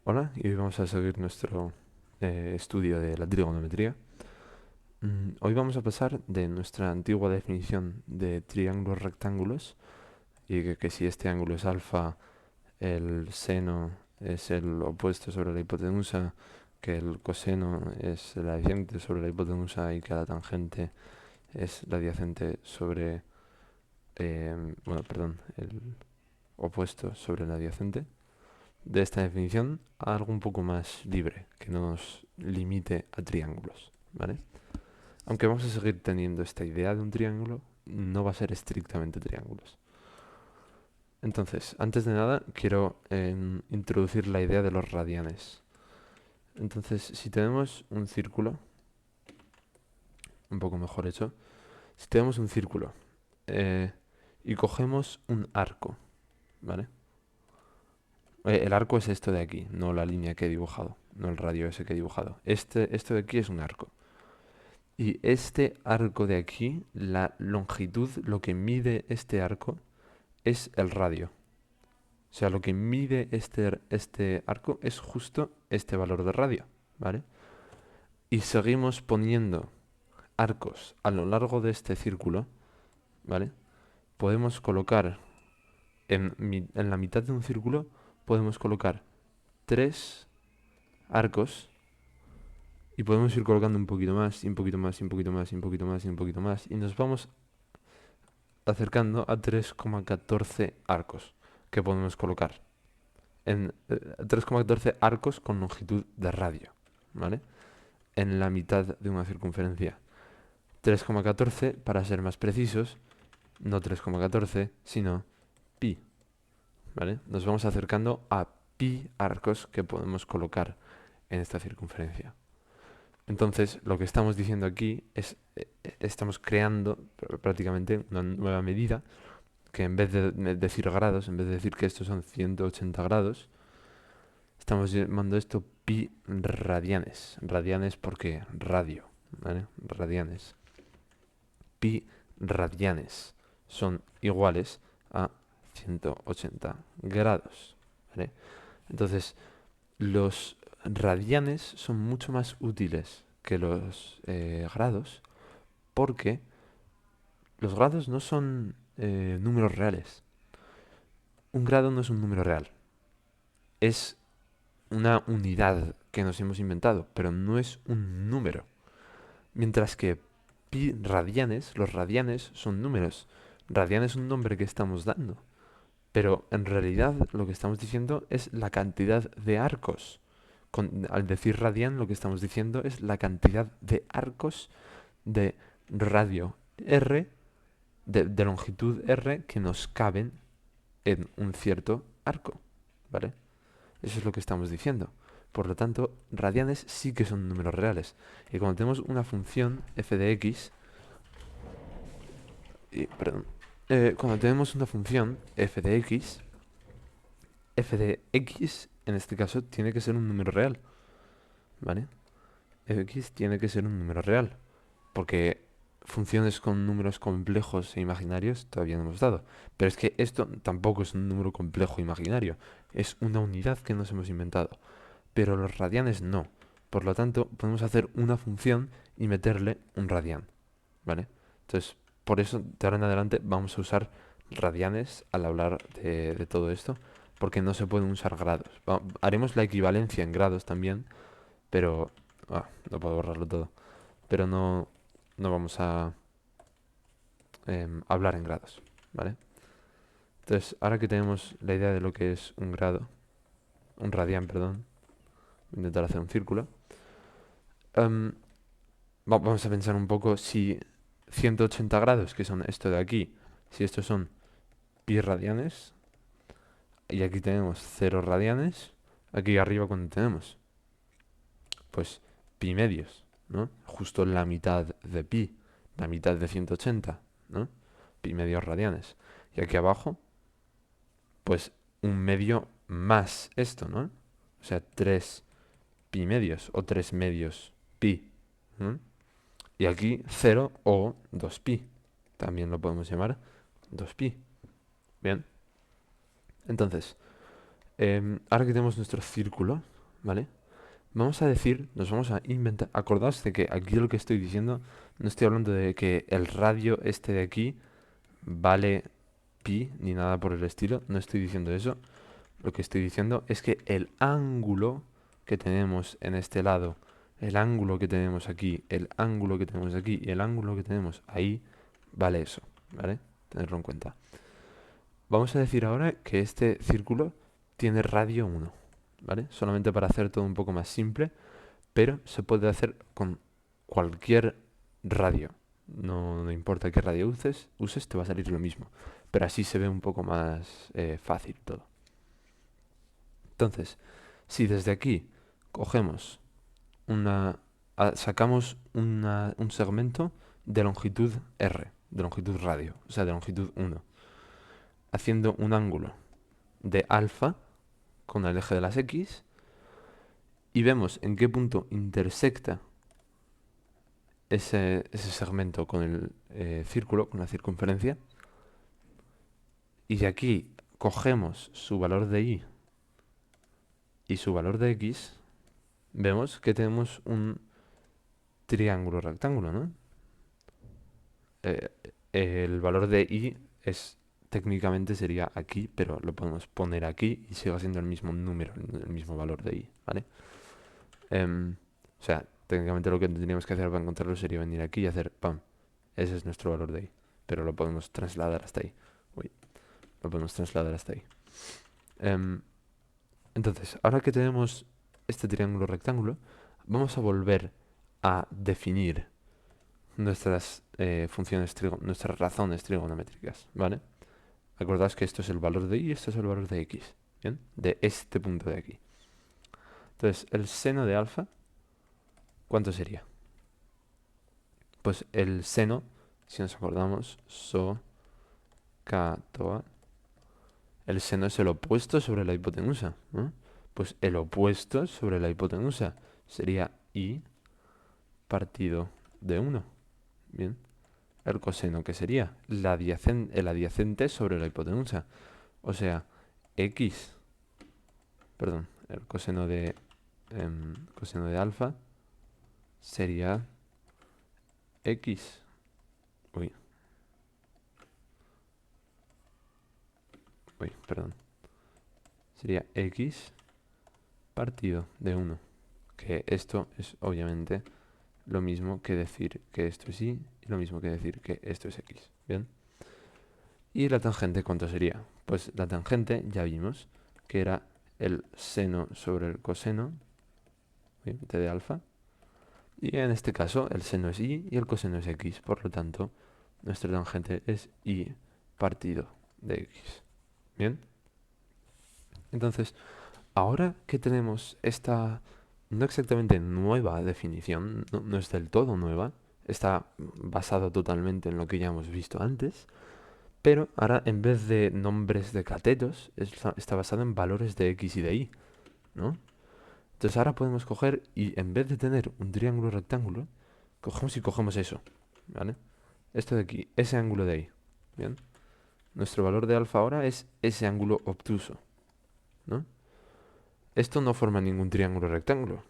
Hola, y hoy vamos a seguir nuestro estudio de la trigonometría. Hoy vamos a pasar de nuestra antigua definición de triángulos rectángulos y que si este ángulo es alfa, el seno es el opuesto sobre la hipotenusa, que el coseno es el adyacente sobre la hipotenusa y que la tangente es la adyacente sobre, el opuesto sobre el adyacente. De esta definición a algo un poco más libre, que no nos limite a triángulos, ¿vale? Aunque vamos a seguir teniendo esta idea de un triángulo, no va a ser estrictamente triángulos. Entonces, antes de nada, quiero introducir la idea de los radianes. Entonces, si tenemos un círculo, un poco mejor hecho, si tenemos un círculo eh, y cogemos un arco, ¿vale? El arco es esto de aquí, no la línea que he dibujado, no el radio ese que he dibujado. Esto de aquí es un arco. Y este arco de aquí, la longitud, lo que mide este arco es el radio. O sea, lo que mide este arco es justo este valor de radio, ¿vale? Y seguimos poniendo arcos a lo largo de este círculo, ¿vale? Podemos colocar en la mitad de un círculo, podemos colocar tres arcos y podemos ir colocando un poquito más, y un poquito más, y un poquito más, y un poquito más, y un poquito más. Y nos vamos acercando a 3,14 arcos que podemos colocar. En 3,14 arcos con longitud de radio, ¿vale? En la mitad de una circunferencia. 3,14 para ser más precisos, no 3,14, sino pi, ¿vale? Nos vamos acercando a pi arcos que podemos colocar en esta circunferencia. Entonces, lo que estamos diciendo aquí es, estamos creando prácticamente una nueva medida que en vez de decir grados, en vez de decir que estos son 180 grados, estamos llamando esto pi radianes. Radianes porque radio, ¿vale? Radianes. Pi radianes son iguales a 180 grados, ¿vale? Entonces, los radianes son mucho más útiles que los grados porque los grados no son números reales. Un grado no es un número real. Es una unidad que nos hemos inventado, pero no es un número. Mientras que pi radianes, los radianes son números. Radian es un nombre que estamos dando, pero en realidad lo que estamos diciendo es la cantidad de arcos. Al decir radian lo que estamos diciendo es la cantidad de arcos de radio r, de longitud r que nos caben en un cierto arco, ¿vale? Eso es lo que estamos diciendo. Por lo tanto, radianes sí que son números reales. Y cuando tenemos una función f de x, perdón, cuando tenemos una función f de x en este caso tiene que ser un número real, ¿vale? X tiene que ser un número real, porque funciones con números complejos e imaginarios todavía no hemos dado. Pero es que esto tampoco es un número complejo e imaginario, es una unidad que nos hemos inventado. Pero los radianes no. Por lo tanto, podemos hacer una función y meterle un radian, ¿vale? Entonces, por eso, de ahora en adelante, vamos a usar radianes al hablar de todo esto, porque no se pueden usar grados. Haremos la equivalencia en grados también, pero... no puedo borrarlo todo. Pero no vamos a hablar en grados, ¿vale? Entonces, ahora que tenemos la idea de lo que es un grado, un radian, perdón, voy a intentar hacer un círculo. em, Vamos a pensar un poco si 180 grados, que son esto de aquí, si estos son pi radianes, y aquí tenemos 0 radianes, aquí arriba cuando tenemos, pues pi medios, ¿no? Justo la mitad de pi, la mitad de 180, ¿no? Pi medios radianes. Y aquí abajo, pues un medio más esto, ¿no? O sea, 3 pi medios o 3 medios pi, ¿no? Y aquí 0 o 2pi. También lo podemos llamar 2pi. Bien. Entonces, ahora que tenemos nuestro círculo, ¿vale? Vamos a decir, nos vamos a inventar, acordaos de que aquí lo que estoy diciendo, no estoy hablando de que el radio este de aquí vale pi ni nada por el estilo, no estoy diciendo eso. Lo que estoy diciendo es que el ángulo que tenemos en este lado, el ángulo que tenemos aquí, el ángulo que tenemos aquí y el ángulo que tenemos ahí, vale eso, ¿vale? Tenerlo en cuenta. Vamos a decir ahora que este círculo tiene radio 1, ¿vale? Solamente para hacer todo un poco más simple, pero se puede hacer con cualquier radio. No importa qué radio uses, te va a salir lo mismo. Pero así se ve un poco más fácil todo. Entonces, si desde aquí cogemos sacamos un segmento de longitud R, de longitud radio, o sea, de longitud 1, haciendo un ángulo de alfa con el eje de las X, y vemos en qué punto intersecta ese segmento con el círculo, con la circunferencia, y de aquí cogemos su valor de Y y su valor de X, vemos que tenemos un triángulo rectángulo, ¿no? El valor de Y técnicamente sería aquí, pero lo podemos poner aquí y sigue siendo el mismo número, el mismo valor de Y, ¿vale? O sea, técnicamente lo que tendríamos que hacer para encontrarlo sería venir aquí y hacer ¡pam! Ese es nuestro valor de Y, pero lo podemos trasladar hasta ahí. Uy, lo podemos trasladar hasta ahí. Entonces, ahora que tenemos este triángulo rectángulo, vamos a volver a definir nuestras nuestras razones trigonométricas, ¿vale? Acordaos que esto es el valor de Y y esto es el valor de X, ¿bien? De este punto de aquí. Entonces, el seno de alfa, ¿cuánto sería? Pues el seno, si nos acordamos, toa. El seno es el opuesto sobre la hipotenusa, ¿no? Pues el opuesto sobre la hipotenusa sería Y partido de 1. Bien. El coseno, ¿qué sería? El adyacente sobre la hipotenusa. O sea, X. Perdón, el coseno de alfa sería X. Uy, perdón. Sería X partido de 1. Que esto es obviamente lo mismo que decir que esto es Y y lo mismo que decir que esto es X. ¿Bien? ¿Y la tangente cuánto sería? Pues la tangente ya vimos que era el seno sobre el coseno, obviamente de alfa. Y en este caso el seno es Y y el coseno es X. Por lo tanto, nuestra tangente es Y partido de X. ¿Bien? Entonces, ahora que tenemos esta no exactamente nueva definición, no es del todo nueva, está basado totalmente en lo que ya hemos visto antes, pero ahora en vez de nombres de catetos, está basado en valores de X y de Y, ¿no? Entonces ahora podemos coger y en vez de tener un triángulo rectángulo, cogemos eso, ¿vale? Esto de aquí, ese ángulo de ahí, ¿bien? Nuestro valor de alfa ahora es ese ángulo obtuso, ¿no? Esto no forma ningún triángulo rectángulo.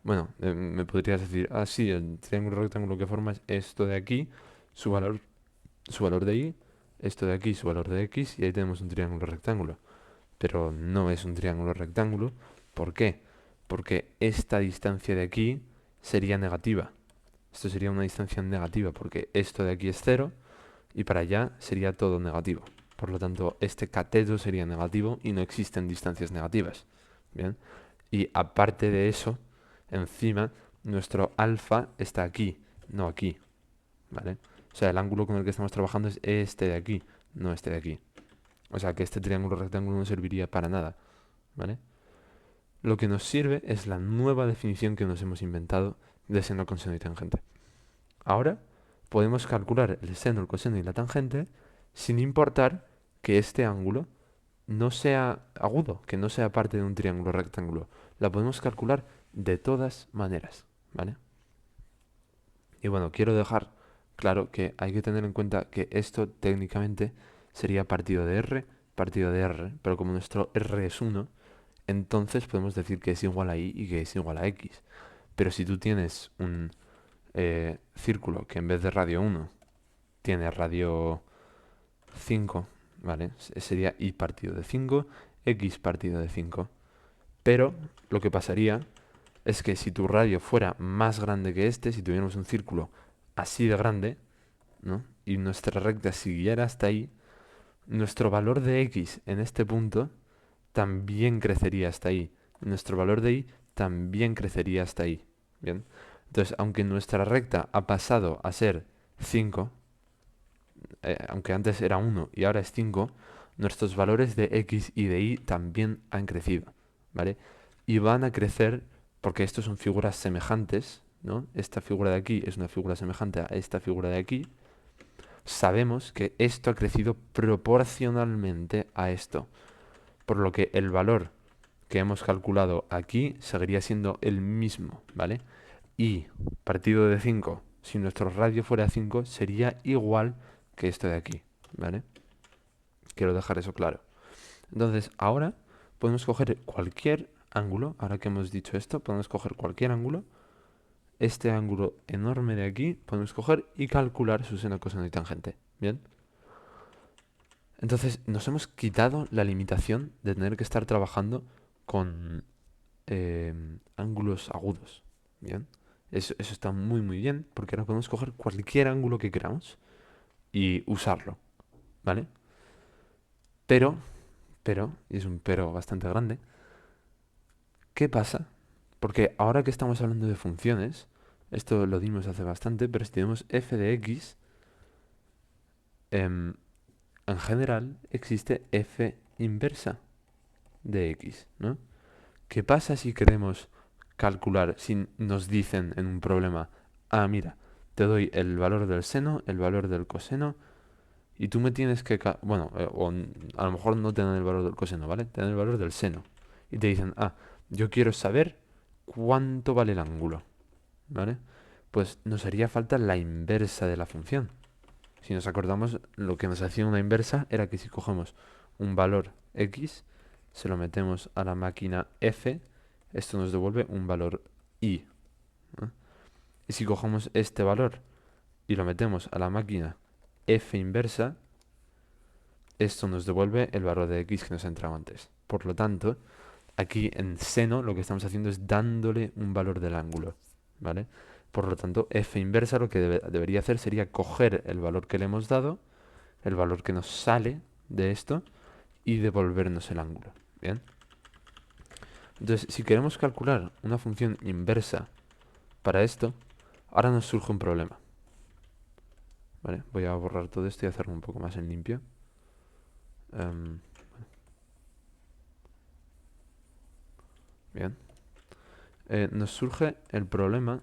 Bueno, me podrías decir, ah, sí, el triángulo rectángulo que forma es esto de aquí, su valor de Y, esto de aquí, su valor de X, y ahí tenemos un triángulo rectángulo. Pero no es un triángulo rectángulo. ¿Por qué? Porque esta distancia de aquí sería negativa. Esto sería una distancia negativa porque esto de aquí es 0 y para allá sería todo negativo. Por lo tanto, este cateto sería negativo y no existen distancias negativas. ¿Bien? Y aparte de eso, encima, nuestro alfa está aquí, no aquí. ¿Vale? O sea, el ángulo con el que estamos trabajando es este de aquí, no este de aquí. O sea que este triángulo rectángulo no serviría para nada. ¿Vale? Lo que nos sirve es la nueva definición que nos hemos inventado de seno, coseno y tangente. Ahora podemos calcular el seno, el coseno y la tangente sin importar que este ángulo no sea agudo, que no sea parte de un triángulo rectángulo. La podemos calcular de todas maneras, ¿vale? Y bueno, quiero dejar claro que hay que tener en cuenta que esto técnicamente sería partido de R, pero como nuestro R es 1, entonces podemos decir que es igual a y y que es igual a x. Pero si tú tienes un círculo que en vez de radio 1 tiene radio 5, ¿vale? Sería y partido de 5, x partido de 5. Pero lo que pasaría es que si tu radio fuera más grande que este, si tuviéramos un círculo así de grande, ¿no? Y nuestra recta siguiera hasta ahí, nuestro valor de x en este punto también crecería hasta ahí. Nuestro valor de y también crecería hasta ahí. Bien. Entonces, aunque nuestra recta ha pasado a ser 5, aunque antes era 1 y ahora es 5, nuestros valores de x y de y también han crecido, ¿vale? Y van a crecer porque estos son figuras semejantes, ¿no? Esta figura de aquí es una figura semejante a esta figura de aquí. Sabemos que esto ha crecido proporcionalmente a esto, por lo que el valor que hemos calculado aquí seguiría siendo el mismo, ¿vale? Y partido de 5, si nuestro radio fuera 5, sería igual que esto de aquí, ¿vale? Quiero dejar eso claro. Entonces, ahora podemos coger cualquier ángulo, ahora que hemos dicho esto, podemos coger cualquier ángulo, este ángulo enorme de aquí, podemos coger y calcular su seno, coseno y tangente, ¿bien? Entonces, nos hemos quitado la limitación de tener que estar trabajando con ángulos agudos, ¿bien? Eso está muy muy bien, porque ahora podemos coger cualquier ángulo que queramos y usarlo, ¿vale? Pero, y es un pero bastante grande, ¿qué pasa? Porque ahora que estamos hablando de funciones, esto lo dimos hace bastante, pero si tenemos f de x, en general existe f inversa de x, ¿no? ¿Qué pasa si queremos calcular, si nos dicen en un problema, ah, mira, te doy el valor del seno, el valor del coseno, y tú me tienes que, bueno, a lo mejor no te dan el valor del coseno, ¿vale? Te dan el valor del seno. Y te dicen, ah, yo quiero saber cuánto vale el ángulo, ¿vale? Pues nos haría falta la inversa de la función. Si nos acordamos, lo que nos hacía una inversa era que si cogemos un valor x, se lo metemos a la máquina f, esto nos devuelve un valor y, ¿no? Y si cogemos este valor y lo metemos a la máquina f inversa, esto nos devuelve el valor de x que nos ha entrado antes. Por lo tanto, aquí en seno lo que estamos haciendo es dándole un valor del ángulo, ¿vale? Por lo tanto, f inversa lo que debería hacer sería coger el valor que le hemos dado, el valor que nos sale de esto, y devolvernos el ángulo, ¿bien? Entonces, si queremos calcular una función inversa para esto, ahora nos surge un problema. Vale, voy a borrar todo esto y hacerlo un poco más en limpio. Bien. Nos surge el problema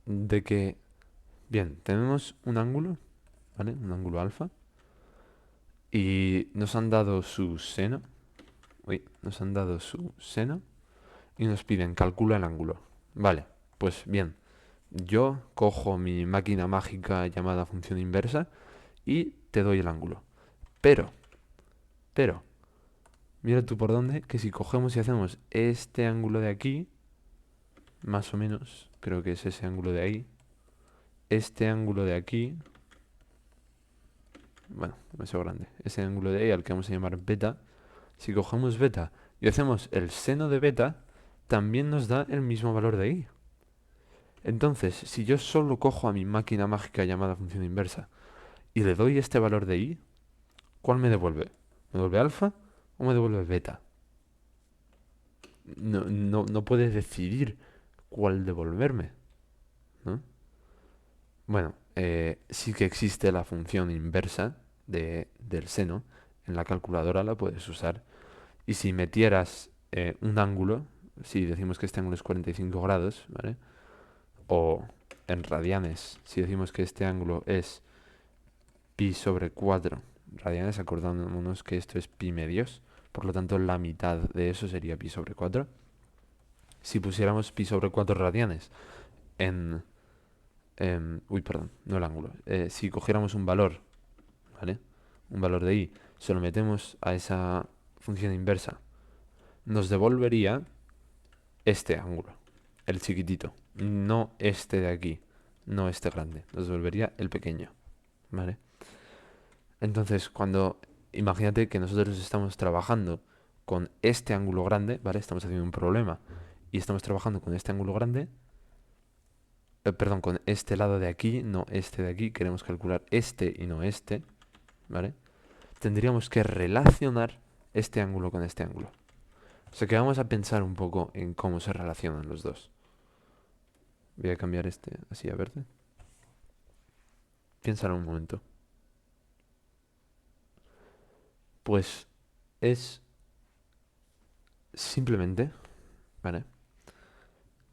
de que, bien, tenemos un ángulo, ¿vale? Un ángulo alfa. Y nos han dado su seno. Uy, nos han dado su seno. Y nos piden, calcula el ángulo. Vale, pues bien. Yo cojo mi máquina mágica llamada función inversa y te doy el ángulo. Pero, mira tú por dónde, que si cogemos y hacemos este ángulo de aquí, más o menos, creo que es ese ángulo de ahí, este ángulo de aquí, bueno, demasiado grande, ese ángulo de ahí al que vamos a llamar beta, si cogemos beta y hacemos el seno de beta, también nos da el mismo valor de ahí. Entonces, si yo solo cojo a mi máquina mágica llamada función inversa y le doy este valor de i, ¿cuál me devuelve? ¿Me devuelve alfa o me devuelve beta? No puedes decidir cuál devolverme, ¿no? Bueno, sí que existe la función inversa del seno. En la calculadora la puedes usar. Y si metieras un ángulo, si decimos que este ángulo es 45 grados, ¿vale? O en radianes, si decimos que este ángulo es pi sobre 4 radianes, acordándonos que esto es pi medios, por lo tanto la mitad de eso sería pi sobre 4. Si pusiéramos pi sobre 4 radianes en... uy, perdón, no el ángulo. Si cogiéramos un valor, ¿vale? Un valor de i, se lo metemos a esa función inversa nos devolvería este ángulo, el chiquitito, no este de aquí, no este grande, nos devolvería el pequeño, ¿vale? Entonces, imagínate que nosotros estamos trabajando con este ángulo grande, ¿vale? Estamos haciendo un problema y estamos trabajando con este ángulo grande, perdón, con este lado de aquí, no este de aquí, queremos calcular este y no este, ¿vale? Tendríamos que relacionar este ángulo con este ángulo. O sea que vamos a pensar un poco en cómo se relacionan los dos. Voy a cambiar este así a verde. Piénsalo un momento. Pues es simplemente, ¿vale?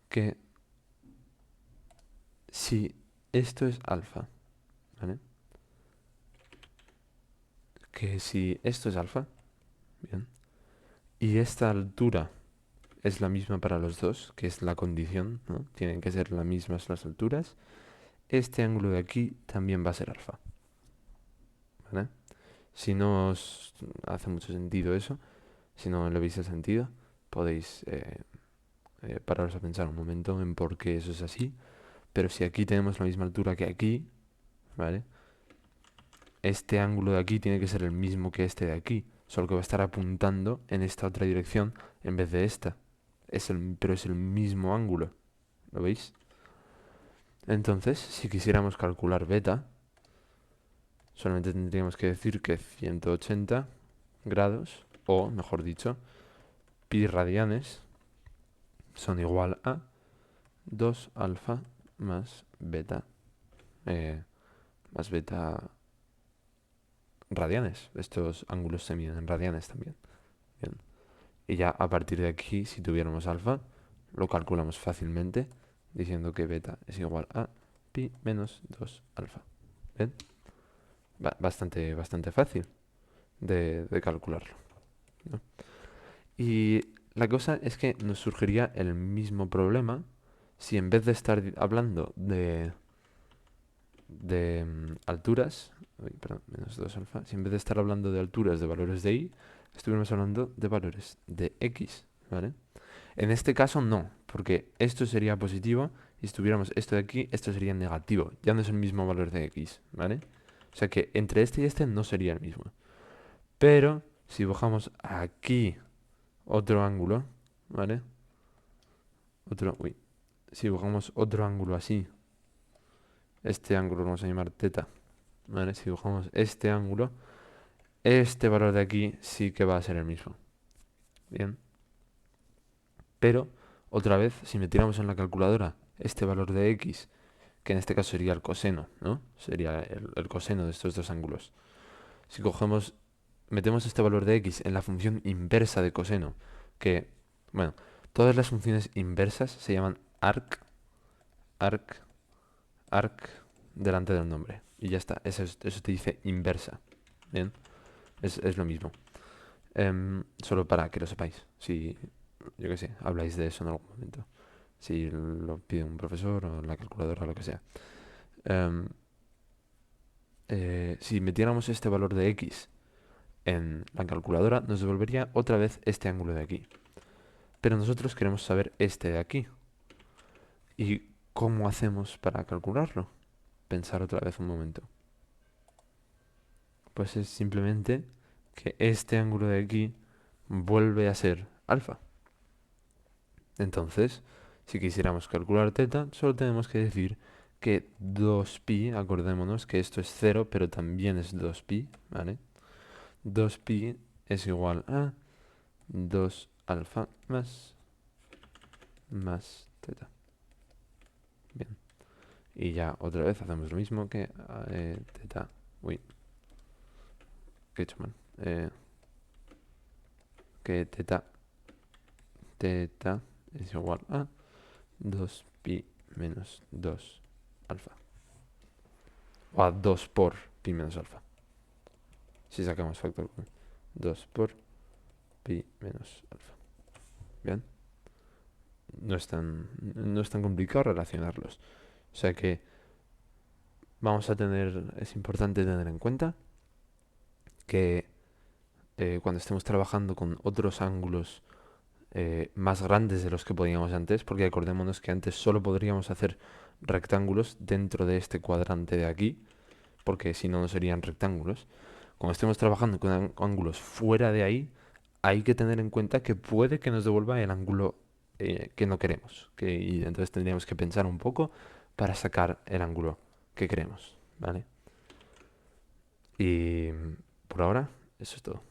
Que si esto es alfa, ¿vale? Que si esto es alfa, bien, y esta altura es la misma para los dos, que es la condición, ¿no? Tienen que ser las mismas las alturas. Este ángulo de aquí también va a ser alfa, ¿vale? Si no os hace mucho sentido eso, si no le veis el sentido, podéis pararos a pensar un momento en por qué eso es así. Pero si aquí tenemos la misma altura que aquí, ¿vale? Este ángulo de aquí tiene que ser el mismo que este de aquí, solo que va a estar apuntando en esta otra dirección en vez de esta. Pero es el mismo ángulo, ¿lo veis? Entonces, si quisiéramos calcular beta, solamente tendríamos que decir que 180 grados, o mejor dicho, pi radianes, son igual a 2 alfa más beta, radianes. Estos ángulos se miden en radianes también. Bien. Y ya a partir de aquí, si tuviéramos alfa, lo calculamos fácilmente diciendo que beta es igual a pi menos 2 alfa. ¿Bien? Bastante fácil de calcularlo, ¿no? Y la cosa es que nos surgiría el mismo problema si en vez de estar hablando de alturas, perdón, menos 2 alfa, si en vez de estar hablando de alturas de valores de y, estuviéramos hablando de valores de x, ¿vale? En este caso no, porque esto sería positivo y si tuviéramos esto de aquí, esto sería negativo. Ya no es el mismo valor de x, ¿vale? O sea que entre este y este no sería el mismo. Pero si bajamos aquí otro ángulo, ¿vale? Si bajamos otro ángulo así, este ángulo lo vamos a llamar teta, ¿vale? Si bajamos este ángulo, este valor de aquí sí que va a ser el mismo. Bien. Pero, otra vez, si metiéramos en la calculadora este valor de x, que en este caso sería el coseno, ¿no? Sería el coseno de estos dos ángulos. Si metemos este valor de x en la función inversa de coseno, que, bueno, todas las funciones inversas se llaman arc, arc, arc delante del nombre. Y ya está, eso te dice inversa. Bien, es lo mismo. Solo para que lo sepáis, si, yo qué sé, habláis de eso en algún momento. Si lo pide un profesor o la calculadora o lo que sea. Em, si metiéramos este valor de x en la calculadora, nos devolvería otra vez este ángulo de aquí. Pero nosotros queremos saber este de aquí. ¿Y cómo hacemos para calcularlo? Pensar otra vez un momento. Pues es simplemente que este ángulo de aquí vuelve a ser alfa. Entonces, si quisiéramos calcular teta, solo tenemos que decir que 2pi, acordémonos que esto es 0, pero también es 2pi, ¿vale? 2pi es igual a 2 alfa más teta. Bien. Y ya otra vez hacemos lo mismo que teta. Uy, que he hecho mal. Que teta es igual a 2pi menos 2 alfa. O a 2 por pi menos alfa. Si sacamos factor común. 2 por pi menos alfa. Bien. No es tan complicado relacionarlos. O sea que es importante tener en cuenta que cuando estemos trabajando con otros ángulos más grandes de los que podíamos antes, porque acordémonos que antes solo podríamos hacer rectángulos dentro de este cuadrante de aquí, porque si no, no serían rectángulos. Cuando estemos trabajando con ángulos fuera de ahí, hay que tener en cuenta que puede que nos devuelva el ángulo que no queremos. Y entonces tendríamos que pensar un poco para sacar el ángulo que queremos, ¿vale? Y por ahora, eso es todo.